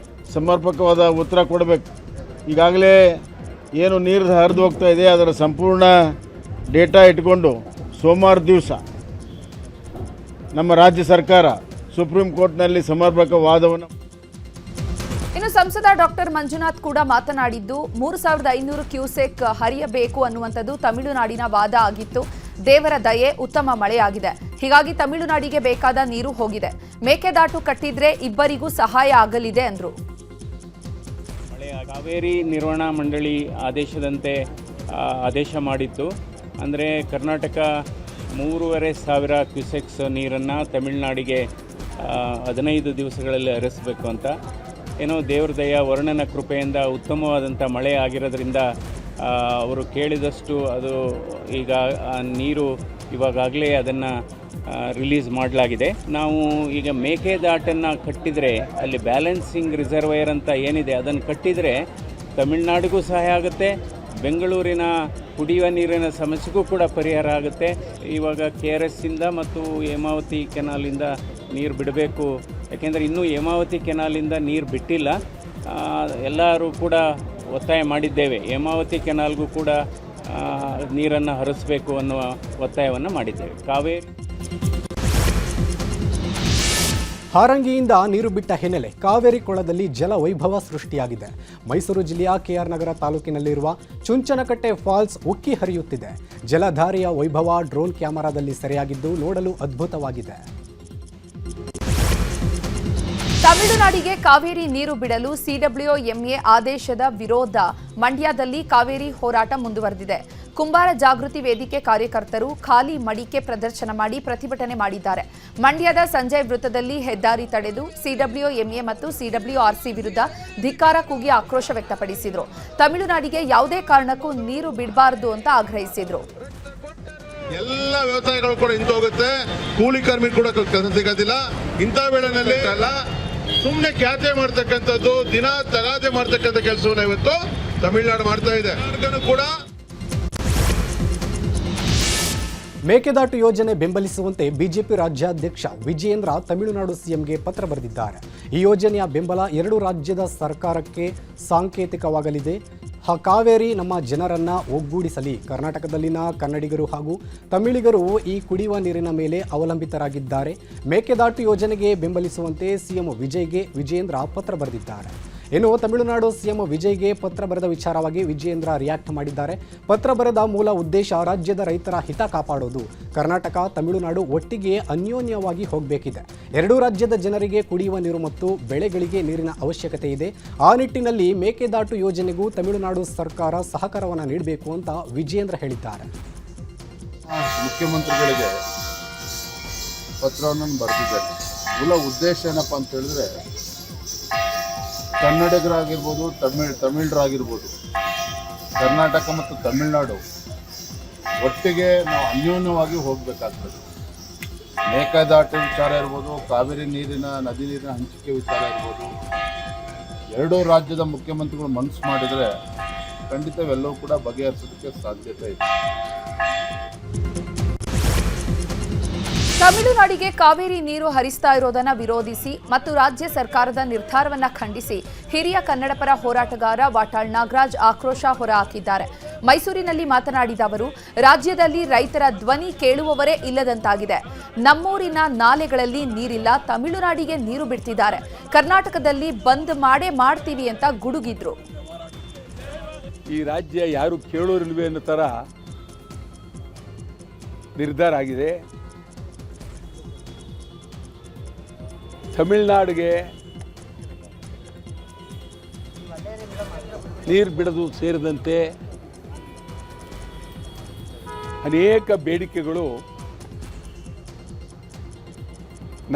ಸಮರ್ಪಕವಾದ ಉತ್ತರ ಕೊಡಬೇಕು. ಈಗಾಗಲೇ ಏನು ನೀರು ಹರಿದು ಹೋಗ್ತಾ ಇದೆ ಅದರ ಸಂಪೂರ್ಣ ಡೇಟಾ ಇಟ್ಕೊಂಡು ಸೋಮವಾರ ದಿವಸ ನಮ್ಮ ರಾಜ್ಯ ಸರ್ಕಾರ ಸುಪ್ರೀಂ ಕೋರ್ಟ್ನಲ್ಲಿ ಸಮರ್ಪಕ ವಾದವನ್ನು. ಇನ್ನು ಸಂಸದ ಡಾಕ್ಟರ್ ಮಂಜುನಾಥ್ ಕೂಡ ಮಾತನಾಡಿದ್ದು, 3500 ಕ್ಯೂಸೆಕ್ ಹರಿಯಬೇಕು ಅನ್ನುವಂಥದ್ದು ತಮಿಳುನಾಡಿನ ವಾದ ಆಗಿತ್ತು. ದೇವರ ದಯೆ, ಉತ್ತಮ ಮಳೆಯಾಗಿದೆ. ಹೀಗಾಗಿ ತಮಿಳುನಾಡಿಗೆ ಬೇಕಾದ ನೀರು ಹೋಗಿದೆ. ಮೇಕೆದಾಟು ಕಟ್ಟಿದ್ರೆ ಇಬ್ಬರಿಗೂ ಸಹಾಯ ಆಗಲಿದೆ ಎಂದರು. ಕಾವೇರಿ ನಿರ್ವಹಣಾ ಮಂಡಳಿ ಆದೇಶದಂತೆ ಆದೇಶ ಮಾಡಿತ್ತು. ಅಂದರೆ ಕರ್ನಾಟಕ 3500 ಕ್ಯೂಸೆಕ್ಸ್ ನೀರನ್ನು ತಮಿಳುನಾಡಿಗೆ 15 ದಿವಸಗಳಲ್ಲಿ ಹರಿಸಬೇಕು ಅಂತ. ಏನೋ ದೇವ್ರ ದಯ, ವರ್ಣನ ಕೃಪೆಯಿಂದ ಉತ್ತಮವಾದಂಥ ಮಳೆ ಆಗಿರೋದ್ರಿಂದ ಅವರು ಕೇಳಿದಷ್ಟು ಅದು ಈಗ ನೀರು ಇವಾಗಲೇ ಅದನ್ನು ರಿಲೀಸ್ ಮಾಡಲಾಗಿದೆ. ನಾವು ಈಗ ಮೇಕೆದಾಟನ್ನು ಕಟ್ಟಿದರೆ, ಅಲ್ಲಿ ಬ್ಯಾಲೆನ್ಸಿಂಗ್ ರಿಸರ್ವೈರ್ ಅಂತ ಏನಿದೆ ಅದನ್ನು ಕಟ್ಟಿದರೆ ತಮಿಳುನಾಡಿಗೂ ಸಹಾಯ ಆಗುತ್ತೆ, ಬೆಂಗಳೂರಿನ ಕುಡಿಯುವ ನೀರಿನ ಸಮಸ್ಯೆಗೂ ಕೂಡ ಪರಿಹಾರ ಆಗುತ್ತೆ. ಇವಾಗ KRS ಇಂದ ಮತ್ತು ಹೇಮಾವತಿ ಕೆನಾಲಿಂದ ನೀರು ಬಿಡಬೇಕು. ಯಾಕೆಂದರೆ ಇನ್ನೂ ಹೇಮಾವತಿ ಕೆನಾಲಿಂದ ನೀರು ಬಿಟ್ಟಿಲ್ಲ. ಎಲ್ಲರೂ ಕೂಡ ಒತ್ತಾಯ ಮಾಡಿದ್ದೇವೆ, ಹೇಮಾವತಿ ಕೆನಾಲ್ಗೂ ಕೂಡ ನೀರನ್ನು ಹರಿಸಬೇಕು ಅನ್ನುವ ಒತ್ತಾಯವನ್ನು ಮಾಡಿದ್ದೇವೆ. ಕಾವೇರಿ ಹಾರಂಗಿಯಿಂದ ನೀರು ಬಿಟ್ಟ ಹಿನ್ನೆಲೆ ಕಾವೇರಿ ಕೊಳದಲ್ಲಿ ಜಲ ವೈಭವ ಸೃಷ್ಟಿಯಾಗಿದೆ. ಮೈಸೂರು ಜಿಲ್ಲೆಯ ಕೆಆರ್ ನಗರ ತಾಲೂಕಿನಲ್ಲಿರುವ ಚುಂಚನಕಟ್ಟೆ ಫಾಲ್ಸ್ ಉಕ್ಕಿ ಹರಿಯುತ್ತಿದೆ. ಜಲಧಾರೆಯ ವೈಭವ ಡ್ರೋನ್ ಕ್ಯಾಮೆರಾದಲ್ಲಿ ಸೆರೆಯಾಗಿದ್ದು ನೋಡಲು ಅದ್ಭುತವಾಗಿದೆ. ತಮಿಳುನಾಡಿಗೆ ಕಾವೇರಿ ನೀರು ಬಿಡಲು ಸಿಡಬ್ಲ್ಯೂಎಂಎ ಆದೇಶದ ವಿರೋಧ ಮಂಡ್ಯದಲ್ಲಿ ಕಾವೇರಿ ಹೋರಾಟ ಮುಂದುವರೆದಿದೆ. ಕುಂಬಾರ ಜಾಗೃತಿ ವೇದಿಕೆ ಕಾರ್ಯಕರ್ತರು ಖಾಲಿ ಮಡಿಕೆ ಪ್ರದರ್ಶನ ಮಾಡಿ ಪ್ರತಿಭಟನೆ ಮಾಡಿದ್ದಾರೆ. ಮಂಡ್ಯದ ಸಂಜಯ್ ವೃತ್ತದಲ್ಲಿ ಹೆದ್ದಾರಿ ತಡೆದು ಸಿಡಬ್ಲ್ಯೂಎಂಎ ಮತ್ತು ಸಿಡಬ್ಲ್ಯೂಆರ್ಸಿ ವಿರುದ್ಧ ಧಿಕ್ಕಾರ ಕೂಗಿ ಆಕ್ರೋಶ ವ್ಯಕ್ತಪಡಿಸಿದರು. ತಮಿಳುನಾಡಿಗೆ ಯಾವುದೇ ಕಾರಣಕ್ಕೂ ನೀರು ಬಿಡಬಾರದು ಅಂತ ಆಗ್ರಹಿಸಿದರು. ಎಲ್ಲ ವ್ಯವಸಾಯಗಳು ಕೂಡ ನಿಂತು ಹೋಗುತ್ತೆ, ಕೂಲಿ ಕಾರ್ಮಿಕ ಕೂಡ ಸಿಗೋದಿಲ್ಲ. ಇಂಥ ವೇಳೆನಲ್ಲಿ ಸುಮ್ಮನೆ ಖ್ಯಾತೆ ಮಾಡ್ತಕ್ಕಂಥದ್ದು, ದಿನ ತಗಾದೆ ಮಾಡ್ತಕ್ಕಂಥ ಕೆಲಸವನ್ನ ಇವತ್ತು ತಮಿಳುನಾಡು ಮಾಡ್ತಾ ಇದೆ. ಕೂಡ ಮೇಕೆದಾಟು ಯೋಜನೆ ಬೆಂಬಲಿಸುವಂತೆ ಬಿಜೆಪಿ ರಾಜ್ಯಾಧ್ಯಕ್ಷ ವಿಜಯೇಂದ್ರ ತಮಿಳುನಾಡು ಸಿಎಂಗೆ ಪತ್ರ ಬರೆದಿದ್ದಾರೆ. ಈ ಯೋಜನೆಯ ಬೆಂಬಲ ಎರಡು ರಾಜ್ಯದ ಸರ್ಕಾರಕ್ಕೆ ಸಾಂಕೇತಿಕವಾಗಲಿದೆ. ಕಾವೇರಿ ನಮ್ಮ ಜನರನ್ನ ಒಗ್ಗೂಡಿಸಲಿ. ಕರ್ನಾಟಕದಲ್ಲಿನ ಕನ್ನಡಿಗರು ಹಾಗೂ ತಮಿಳಿಗರು ಈ ಕುಡಿಯುವ ನೀರಿನ ಮೇಲೆ ಅವಲಂಬಿತರಾಗಿದ್ದಾರೆ. ಮೇಕೆದಾಟು ಯೋಜನೆಗೆ ಬೆಂಬಲಿಸುವಂತೆ ಸಿಎಂ ವಿಜಯ್ಗೆ ವಿಜಯೇಂದ್ರ ಪತ್ರ ಬರೆದಿದ್ದಾರೆ. ಇನ್ನು ತಮಿಳುನಾಡು ಸಿಎಂ ವಿಜಯ್ಗೆ ಪತ್ರ ಬರೆದ ವಿಚಾರವಾಗಿ ವಿಜಯೇಂದ್ರ ರಿಯಾಕ್ಟ್ ಮಾಡಿದ್ದಾರೆ. ಪತ್ರ ಬರೆದ ಮೂಲ ಉದ್ದೇಶ ರಾಜ್ಯದ ರೈತರ ಹಿತ ಕಾಪಾಡೋದು. ಕರ್ನಾಟಕ ತಮಿಳುನಾಡು ಒಟ್ಟಿಗೆ ಅನ್ಯೋನ್ಯವಾಗಿ ಹೋಗಬೇಕಿದೆ. ಎರಡೂ ರಾಜ್ಯದ ಜನರಿಗೆ ಕುಡಿಯುವ ನೀರು ಮತ್ತು ಬೆಳೆಗಳಿಗೆ ನೀರಿನ ಅವಶ್ಯಕತೆ ಇದೆ. ಆ ನಿಟ್ಟಿನಲ್ಲಿ ಮೇಕೆದಾಟು ಯೋಜನೆಗೂ ತಮಿಳುನಾಡು ಸರ್ಕಾರ ಸಹಕಾರವನ್ನು ನೀಡಬೇಕು ಅಂತ ವಿಜಯೇಂದ್ರ ಹೇಳಿದ್ದಾರೆ. ಮುಖ್ಯಮಂತ್ರಿಗಳಿಗೆ ಪತ್ರವನ್ನು ಬರೆದಿದ್ದಾರೆ. ಮೂಲ ಉದ್ದೇಶ ಏನಪ್ಪ ಅಂತ ಹೇಳಿದ್ರೆ, ಕನ್ನಡಿಗರಾಗಿರ್ಬೋದು, ತಮಿಳರಾಗಿರ್ಬೋದು, ಕರ್ನಾಟಕ ಮತ್ತು ತಮಿಳುನಾಡು ಒಟ್ಟಿಗೆ ನಾವು ಅನ್ಯೋನ್ಯವಾಗಿ ಹೋಗಬೇಕಾಗ್ತದೆ. ಮೇಕೆದಾಟು ವಿಚಾರ ಇರ್ಬೋದು, ಕಾವೇರಿ ನದಿ ನೀರಿನ ಹಂಚಿಕೆ ವಿಚಾರ ಇರ್ಬೋದು, ಎರಡೂ ರಾಜ್ಯದ ಮುಖ್ಯಮಂತ್ರಿಗಳು ಮನಸ್ಸು ಮಾಡಿದರೆ ಖಂಡಿತವೆಲ್ಲವೂ ಕೂಡ ಬಗೆಹರಿಸೋದಕ್ಕೆ ಸಾಧ್ಯತೆ ಇದೆ. ತಮಿಳುನಾಡಿಗೆ ಕಾವೇರಿ ನೀರು ಹರಿಸ್ತಾ ಇರೋದನ್ನ ವಿರೋಧಿಸಿ ಮತ್ತು ರಾಜ್ಯ ಸರ್ಕಾರದ ನಿರ್ಧಾರವನ್ನ ಖಂಡಿಸಿ ಹಿರಿಯ ಕನ್ನಡಪರ ಹೋರಾಟಗಾರ ವಾಟಾಳ್ ನಾಗರಾಜ್ ಆಕ್ರೋಶ ಹೊರಹಾಕಿದ್ದಾರೆ. ಮೈಸೂರಿನಲ್ಲಿ ಮಾತನಾಡಿದ ಅವರು, ರಾಜ್ಯದಲ್ಲಿ ರೈತರ ಧ್ವನಿ ಕೇಳುವವರೇ ಇಲ್ಲದಂತಾಗಿದೆ. ನಮ್ಮೂರಿನ ನಾಲೆಗಳಲ್ಲಿ ನೀರಿಲ್ಲ, ತಮಿಳುನಾಡಿಗೆ ನೀರು ಬಿಡ್ತಿದ್ದಾರೆ. ಕರ್ನಾಟಕದಲ್ಲಿ ಬಂದ್ ಮಾಡ್ತೀವಿ ಅಂತ ಗುಡುಗಿದ್ರು. ಈ ರಾಜ್ಯ ಯಾರು ಕೇಳೋರಿಲ್ವೇ ಅನ್ನೋ ಥರ ನಿರ್ಧಾರ ಆಗಿದೆ. ತಮಿಳುನಾಡಿಗೆ ನೀರು ಬಿಡೋದು ಸೇರಿದಂತೆ ಅನೇಕ ಬೇಡಿಕೆಗಳು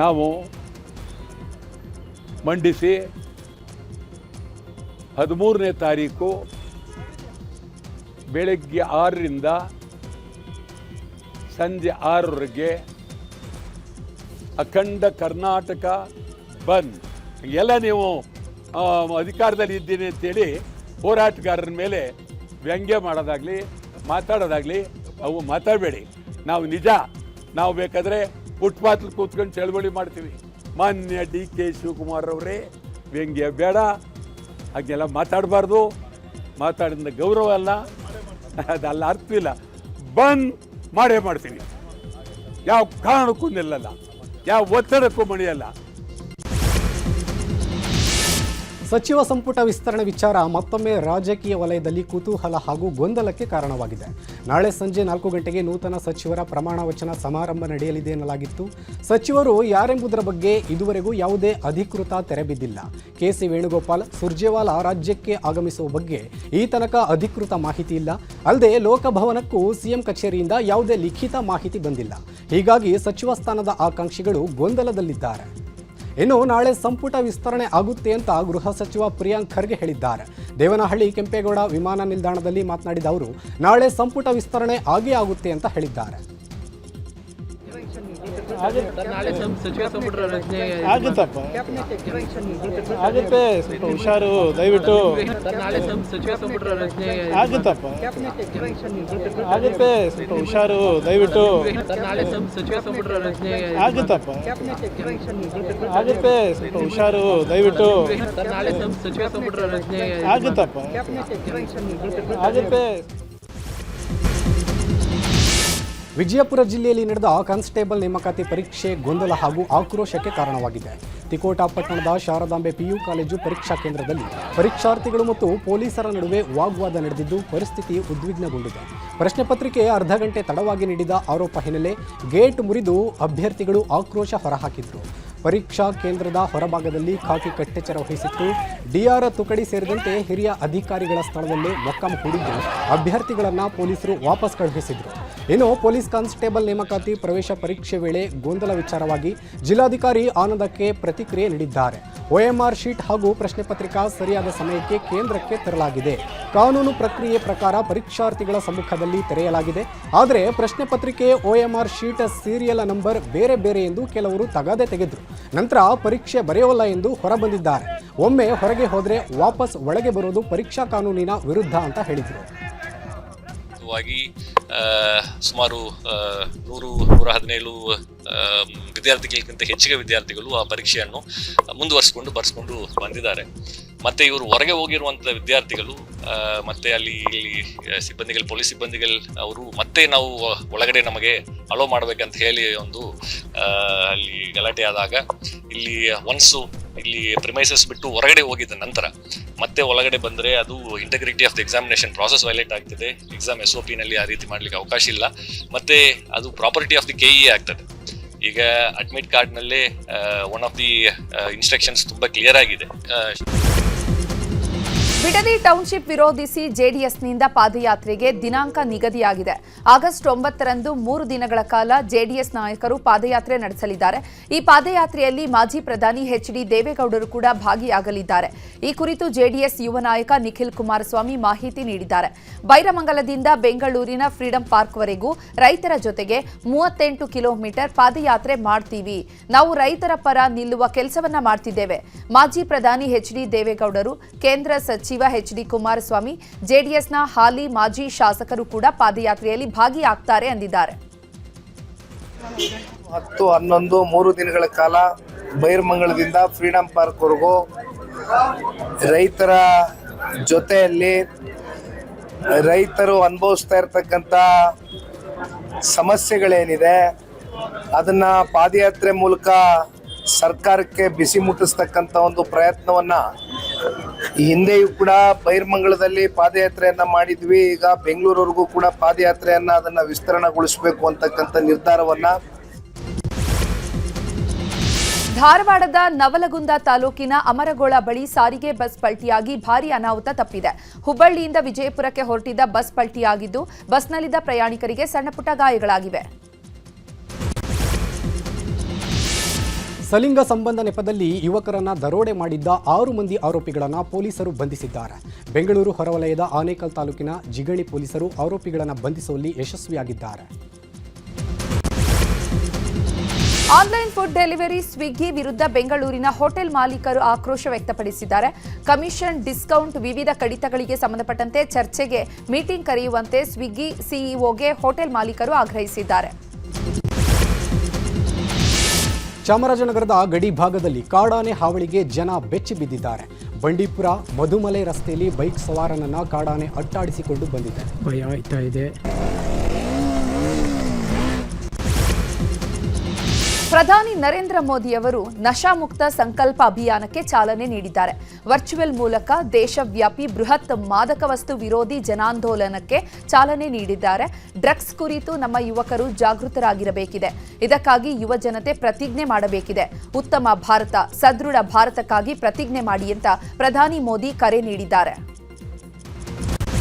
ನಾವು ಮಂಡಿಸಿ 13ನೇ ತಾರೀಕು ಬೆಳಗ್ಗೆ 6ರಿಂದ ಸಂಜೆ 6ರವರೆಗೆ ಅಖಂಡ ಕರ್ನಾಟಕ ಬಂದ್. ಎಲ್ಲ ನೀವು ಅಧಿಕಾರದಲ್ಲಿ ಇದ್ದೀನಿ ಅಂತೇಳಿ ಹೋರಾಟಗಾರರ ಮೇಲೆ ವ್ಯಂಗ್ಯ ಮಾಡೋದಾಗಲಿ ಮಾತಾಡೋದಾಗಲಿ ಅವು ಮಾತಾಡಬೇಡಿ. ನಾವು ಬೇಕಾದರೆ ಫುಟ್ಪಾತ್ ಕೂತ್ಕೊಂಡು ಚಳವಳಿ ಮಾಡ್ತೀವಿ. ಮಾನ್ಯ DK ಶಿವಕುಮಾರ್ ಅವರೇ, ವ್ಯಂಗ್ಯ ಬೇಡ, ಹಾಗೆಲ್ಲ ಮಾತಾಡಬಾರ್ದು. ಮಾತಾಡಿದ ಗೌರವ ಅಲ್ಲ, ಅದಲ್ಲ, ಅರ್ಥವಿಲ್ಲ. ಬಂದ್ ಮಾಡ್ತೀವಿ. ಯಾವ ಕಾರಣಕ್ಕೂ ನಿಲ್ಲಲ್ಲ, ಯಾವ ಒತ್ತಡಕ್ಕೂ ಮಣಿಯಲ್ಲ. ಸಚಿವ ಸಂಪುಟ ವಿಸ್ತರಣೆ ವಿಚಾರ ಮತ್ತೊಮ್ಮೆ ರಾಜಕೀಯ ವಲಯದಲ್ಲಿ ಕುತೂಹಲ ಹಾಗೂ ಗೊಂದಲಕ್ಕೆ ಕಾರಣವಾಗಿದೆ. ನಾಳೆ ಸಂಜೆ 4 ಗಂಟೆಗೆ ನೂತನ ಸಚಿವರ ಪ್ರಮಾಣ ವಚನ ಸಮಾರಂಭ ನಡೆಯಲಿದೆ ಎನ್ನಲಾಗಿತ್ತು. ಸಚಿವರು ಯಾರೆಂಬುದರ ಬಗ್ಗೆ ಇದುವರೆಗೂ ಯಾವುದೇ ಅಧಿಕೃತ ತೆರೆಬಿದ್ದಿಲ್ಲ. KC ವೇಣುಗೋಪಾಲ್, ಸುರ್ಜೇವಾಲಾ ರಾಜ್ಯಕ್ಕೆ ಆಗಮಿಸುವ ಬಗ್ಗೆ ಈ ತನಕ ಅಧಿಕೃತ ಮಾಹಿತಿ ಇಲ್ಲ. ಅಲ್ಲದೆ ಲೋಕಭವನಕ್ಕೂ ಸಿಎಂ ಕಚೇರಿಯಿಂದ ಯಾವುದೇ ಲಿಖಿತ ಮಾಹಿತಿ ಬಂದಿಲ್ಲ. ಹೀಗಾಗಿ ಸಚಿವ ಸ್ಥಾನದ ಆಕಾಂಕ್ಷಿಗಳು ಗೊಂದಲದಲ್ಲಿದ್ದಾರೆ. ಇನ್ನು ನಾಳೆ ಸಂಪುಟ ವಿಸ್ತರಣೆ ಆಗುತ್ತೆ ಅಂತ ಗೃಹ ಸಚಿವ ಪ್ರಿಯಾಂಕ್ ಖರ್ಗೆ ಹೇಳಿದ್ದಾರೆ. ದೇವನಹಳ್ಳಿ ಕೆಂಪೇಗೌಡ ವಿಮಾನ ನಿಲ್ದಾಣದಲ್ಲಿ ಮಾತನಾಡಿದ ಅವರು, ನಾಳೆ ಸಂಪುಟ ವಿಸ್ತರಣೆ ಆಗೇ ಆಗುತ್ತೆ ಅಂತ ಹೇಳಿದ್ದಾರೆ. ಆಗುತ್ತಪ್ಪ, ಆಗುತ್ತೆ, ಸ್ವಲ್ಪ ಹುಷಾರು ದಯವಿಟ್ಟು. ಆಗುತ್ತಪ್ಪ, ಆಗುತ್ತೆ, ಸ್ವಲ್ಪ ಹುಷಾರು ದಯವಿಟ್ಟು. ಆಗುತ್ತಪ್ಪ, ಆಗುತ್ತೆ, ಸ್ವಲ್ಪ ಹುಷಾರು ದಯವಿಟ್ಟು. ಆಗುತ್ತಪ್ಪ, ಆಗುತ್ತೆ. ವಿಜಯಪುರ ಜಿಲ್ಲೆಯಲ್ಲಿ ನಡೆದ ಕಾನ್ಸ್ಟೇಬಲ್ ನೇಮಕಾತಿ ಪರೀಕ್ಷೆ ಗೊಂದಲ ಹಾಗೂ ಆಕ್ರೋಶಕ್ಕೆ ಕಾರಣವಾಗಿದೆ. ತಿಕೋಟಾ ಪಟ್ಟಣದ ಶಾರದಾಂಬೆ ಪಿಯು ಕಾಲೇಜು ಪರೀಕ್ಷಾ ಕೇಂದ್ರದಲ್ಲಿ ಪರೀಕ್ಷಾರ್ಥಿಗಳು ಮತ್ತು ಪೊಲೀಸರ ನಡುವೆ ವಾಗ್ವಾದ ನಡೆದಿದ್ದು ಪರಿಸ್ಥಿತಿ ಉದ್ವಿಗ್ನಗೊಂಡಿದೆ. ಪ್ರಶ್ನೆ ಪತ್ರಿಕೆ ಅರ್ಧ ಗಂಟೆ ತಡವಾಗಿ ನೀಡಿದ ಆರೋಪ ಹಿನ್ನೆಲೆ ಗೇಟ್ ಮುರಿದು ಅಭ್ಯರ್ಥಿಗಳು ಆಕ್ರೋಶ ಹೊರಹಾಕಿದ್ರು. ಪರೀಕ್ಷಾ ಕೇಂದ್ರದ ಹೊರಭಾಗದಲ್ಲಿ ಖಾಕಿ ಕಟ್ಟೆಚ್ಚರ ವಹಿಸಿತ್ತು. ಡಿಆರ್ ತುಕಡಿ ಸೇರಿದಂತೆ ಹಿರಿಯ ಅಧಿಕಾರಿಗಳ ಸ್ಥಳದಲ್ಲೇ ಮೊಕ್ಕಾಂ ಹೂಡಿದ್ದು ಅಭ್ಯರ್ಥಿಗಳನ್ನು ಪೊಲೀಸರು ವಾಪಸ್ ಕಳುಹಿಸಿದರು. ಇನ್ನು ಪೊಲೀಸ್ ಕಾನ್ಸ್ಟೇಬಲ್ ನೇಮಕಾತಿ ಪ್ರವೇಶ ಪರೀಕ್ಷೆ ವೇಳೆ ಗೊಂದಲ ವಿಚಾರವಾಗಿ ಜಿಲ್ಲಾಧಿಕಾರಿ ಆನಂದಕ್ಕೆ ಪ್ರತಿಕ್ರಿಯೆ ನೀಡಿದ್ದಾರೆ. OMR ಶೀಟ್ ಹಾಗೂ ಪ್ರಶ್ನೆ ಪತ್ರಿಕಾ ಸರಿಯಾದ ಸಮಯಕ್ಕೆ ಕೇಂದ್ರಕ್ಕೆ ತರಲಾಗಿದೆ. ಕಾನೂನು ಪ್ರಕ್ರಿಯೆ ಪ್ರಕಾರ ಪರೀಕ್ಷಾರ್ಥಿಗಳ ಸಮ್ಮುಖದಲ್ಲಿ ತೆರೆಯಲಾಗಿದೆ. ಆದರೆ ಪ್ರಶ್ನೆ ಪತ್ರಿಕೆ OMR ಶೀಟ್ ಸೀರಿಯಲ್ ನಂಬರ್ ಬೇರೆ ಬೇರೆ ಎಂದು ಕೆಲವರು ತಗಾದೆ ತೆಗೆದರು. ನಂತರ ಪರೀಕ್ಷೆ ಬರೆಯೋಲ್ಲ ಎಂದು ಹೊರಬಂದಿದ್ದಾರೆ. ಒಮ್ಮೆ ಹೊರಗೆ ಹೋದರೆ ವಾಪಸ್ ಒಳಗೆ ಬರೋದು ಪರೀಕ್ಷಾ ಕಾನೂನಿನ ವಿರುದ್ಧ ಅಂತ ಹೇಳಿದರು. ಸುಮಾರು 117 ವಿದ್ಯಾರ್ಥಿಗಳಿಗಿಂತ ಹೆಚ್ಚಿಗೆ ವಿದ್ಯಾರ್ಥಿಗಳು ಆ ಪರೀಕ್ಷೆಯನ್ನು ಮುಂದುವರಿಸಿಕೊಂಡು ಬರ್ಸ್ಕೊಂಡು ಬಂದಿದ್ದಾರೆ. ಮತ್ತೆ ಇವರು ಹೊರಗೆ ಹೋಗಿರುವಂಥ ವಿದ್ಯಾರ್ಥಿಗಳು ಮತ್ತೆ ಇಲ್ಲಿ ಸಿಬ್ಬಂದಿಗಳು, ಪೊಲೀಸ್ ಸಿಬ್ಬಂದಿಗಳು ಅವರು ಮತ್ತೆ ನಾವು ಒಳಗಡೆ ನಮಗೆ ಅಲೋ ಮಾಡ್ಬೇಕಂತ ಹೇಳಿ ಒಂದು ಅಲ್ಲಿ ಗಲಾಟೆ ಆದಾಗ ಇಲ್ಲಿ ಒನ್ಸು ಇಲ್ಲಿ ಪ್ರಿಮೈಸಸ್ ಬಿಟ್ಟು ಹೊರಗಡೆ ಹೋಗಿದ್ದ ನಂತರ ಮತ್ತೆ ಒಳಗಡೆ ಬಂದರೆ ಅದು integrity of the examination process violate ಆಗ್ತದೆ. ಎಕ್ಸಾಮ್ SOP ನಲ್ಲಿ ಆ ರೀತಿ ಮಾಡ್ಲಿಕ್ಕೆ ಅವಕಾಶ ಇಲ್ಲ. ಮತ್ತೆ ಅದು ಪ್ರಾಪರ್ಟಿ ಆಫ್ ದಿ KE ಆಗ್ತದೆ. ಈಗ ಅಡ್ಮಿಟ್ ಕಾರ್ಡ್ನಲ್ಲೇ ಒನ್ ಆಫ್ ದಿ ಇನ್ಸ್ಟ್ರಕ್ಷನ್ಸ್ ತುಂಬ ಕ್ಲಿಯರ್ ಆಗಿದೆ. ಬಿಡದಿ ಟೌನ್ಶಿಪ್ ವಿರೋಧಿಸಿ ಜೆಡಿಎಸ್ನಿಂದ ಪಾದಯಾತ್ರೆಗೆ ದಿನಾಂಕ ನಿಗದಿಯಾಗಿದೆ. ಆಗಸ್ಟ್ 9ರಂದು 3 ದಿನಗಳ ಕಾಲ ಜೆಡಿಎಸ್ ನಾಯಕರು ಪಾದಯಾತ್ರೆ ನಡೆಸಲಿದ್ದಾರೆ. ಈ ಪಾದಯಾತ್ರೆಯಲ್ಲಿ ಮಾಜಿ ಪ್ರಧಾನಿ HD ದೇವೇಗೌಡರು ಕೂಡ ಭಾಗಿಯಾಗಲಿದ್ದಾರೆ. ಈ ಕುರಿತು ಜೆಡಿಎಸ್ ಯುವ ನಾಯಕ ನಿಖಿಲ್ ಕುಮಾರಸ್ವಾಮಿ ಮಾಹಿತಿ ನೀಡಿದ್ದಾರೆ. ಬೈರಮಂಗಲದಿಂದ ಬೆಂಗಳೂರಿನ ಫ್ರೀಡಂ ಪಾರ್ಕ್ವರೆಗೂ ರೈತರ ಜೊತೆಗೆ 38 ಕಿಲೋಮೀಟರ್ ಪಾದಯಾತ್ರೆ ಮಾಡ್ತೀವಿ. ನಾವು ರೈತರ ಪರ ನಿಲ್ಲುವ ಕೆಲಸವನ್ನ ಮಾಡ್ತಿದ್ದೇವೆ. ಮಾಜಿ ಪ್ರಧಾನಿ HD ದೇವೇಗೌಡರು, ಕೇಂದ್ರ ಸಚಿವ HD ಕುಮಾರಸ್ವಾಮಿ, ಜೆಡಿಎಸ್ನ ಹಾಲಿ ಮಾಜಿ ಶಾಸಕರು ಕೂಡ ಪಾದಯಾತ್ರೆಯಲ್ಲಿ ಭಾಗಿಯಾಗ್ತಾರೆ ಎಂದಿದ್ದಾರೆ. 10, 11, 3 ದಿನಗಳ ಕಾಲ ಬೈರಮಂಗಲದಿಂದ ಫ್ರೀಡಂ ಪಾರ್ಕ್ವರೆಗೂ ರೈತರ ಜೊತೆಯಲ್ಲಿ ರೈತರು ಅನುಭವಿಸ್ತಾ ಇರ್ತಕ್ಕಂಥ ಸಮಸ್ಯೆಗಳೇನಿದೆ ಅದನ್ನ ಪಾದಯಾತ್ರೆ ಮೂಲಕ ಸರ್ಕಾರಕ್ಕೆ ಬಿಸಿ ಮುಟ್ಟಿಸ್ತಕ್ಕಂಥ ಒಂದು ಪ್ರಯತ್ನವನ್ನ ಹಿಂದೆಯೂ ಕೂಡ ಬೈರಮಂಗಲದಲ್ಲಿ ಪಾದಯಾತ್ರೆಯನ್ನ ಮಾಡಿದ್ವಿ. ಈಗ ಬೆಂಗಳೂರವರೆಗೂ ಕೂಡ ಪಾದಯಾತ್ರೆಯನ್ನ ಅದನ್ನ ವಿಸ್ತರಣೆಗೊಳಿಸಬೇಕು ಅಂತಕ್ಕಂಥ ನಿರ್ಧಾರವನ್ನ. ಧಾರವಾಡದ ನವಲಗುಂದ ತಾಲೂಕಿನ ಅಮರಗೋಳ ಬಳಿ ಸಾರಿಗೆ ಬಸ್ ಪಲ್ಟಿಯಾಗಿ ಭಾರೀ ಅನಾಹುತ ತಪ್ಪಿದೆ. ಹುಬ್ಬಳ್ಳಿಯಿಂದ ವಿಜಯಪುರಕ್ಕೆ ಹೊರಟಿದ್ದ ಬಸ್ ಪಲ್ಟಿಯಾಗಿದ್ದು ಬಸ್ನಲ್ಲಿದ್ದ ಪ್ರಯಾಣಿಕರಿಗೆ ಸಣ್ಣಪುಟ್ಟ ಗಾಯಗಳಾಗಿವೆ. ಸಲಿಂಗ ಸಂಬಂಧ ನೆಪದಲ್ಲಿ ಯುವಕರನ್ನ ದರೋಡೆ ಮಾಡಿದ್ದ 6 ಮಂದಿ ಆರೋಪಿಗಳನ್ನು ಪೊಲೀಸರು ಬಂಧಿಸಿದ್ದಾರೆ. ಬೆಂಗಳೂರು ಹೊರವಲಯದ ಆನೇಕಲ್ ತಾಲೂಕಿನ ಜಿಗಣಿ ಪೊಲೀಸರು ಆರೋಪಿಗಳನ್ನು ಬಂಧಿಸುವಲ್ಲಿ ಯಶಸ್ವಿಯಾಗಿದ್ದಾರೆ. ಆನ್ಲೈನ್ ಫುಡ್ ಡೆಲಿವರಿ ಸ್ವಿಗ್ಗಿ ವಿರುದ್ಧ ಬೆಂಗಳೂರಿನ ಹೋಟೆಲ್ ಮಾಲೀಕರು ಆಕ್ರೋಶ ವ್ಯಕ್ತಪಡಿಸಿದ್ದಾರೆ. ಕಮಿಷನ್, ಡಿಸ್ಕೌಂಟ್, ವಿವಿಧ ಕಡಿತಗಳಿಗೆ ಸಂಬಂಧಪಟ್ಟಂತೆ ಚರ್ಚೆಗೆ ಮೀಟಿಂಗ್ ಕರೆಯುವಂತೆ ಸ್ವಿಗ್ಗಿ ಸಿಇಒಗೆ ಹೋಟೆಲ್ ಮಾಲೀಕರು ಆಗ್ರಹಿಸಿದ್ದಾರೆ. ಚಾಮರಾಜನಗರದ ಗಡಿ ಭಾಗದಲ್ಲಿ ಕಾಡಾನೆ ಹಾವಳಿಗೆ ಜನ ಬೆಚ್ಚಿ ಬಿದ್ದಿದ್ದಾರೆ. ಬಂಡೀಪುರ ಮಧುಮಲೆ ರಸ್ತೆಯಲ್ಲಿ ಬೈಕ್ ಸವಾರನನ್ನ ಕಾಡಾನೆ ಅಟ್ಟಾಡಿಸಿಕೊಂಡು ಬಂದಿದೆ. ಭಯ ಆಗ್ತಾ ಇದೆ. ಪ್ರಧಾನಿ ನರೇಂದ್ರ ಮೋದಿ ಅವರು ನಶಾಮುಕ್ತ ಸಂಕಲ್ಪ ಅಭಿಯಾನಕ್ಕೆ ಚಾಲನೆ ನೀಡಿದ್ದಾರೆ. ವರ್ಚುವಲ್ ಮೂಲಕ ದೇಶವ್ಯಾಪಿ ಬೃಹತ್ ಮಾದಕ ವಸ್ತು ವಿರೋಧಿ ಜನಾಂದೋಲನಕ್ಕೆ ಚಾಲನೆ ನೀಡಿದ್ದಾರೆ. ಡ್ರಗ್ಸ್ ಕುರಿತು ನಮ್ಮ ಯುವಕರು ಜಾಗೃತರಾಗಿರಬೇಕಿದೆ. ಇದಕ್ಕಾಗಿ ಯುವ ಜನತೆ ಪ್ರತಿಜ್ಞೆ ಮಾಡಬೇಕಿದೆ. ಉತ್ತಮ ಭಾರತ, ಸದೃಢ ಭಾರತಕ್ಕಾಗಿ ಪ್ರತಿಜ್ಞೆ ಮಾಡಿ ಅಂತ ಪ್ರಧಾನಿ ಮೋದಿ ಕರೆ ನೀಡಿದ್ದಾರೆ.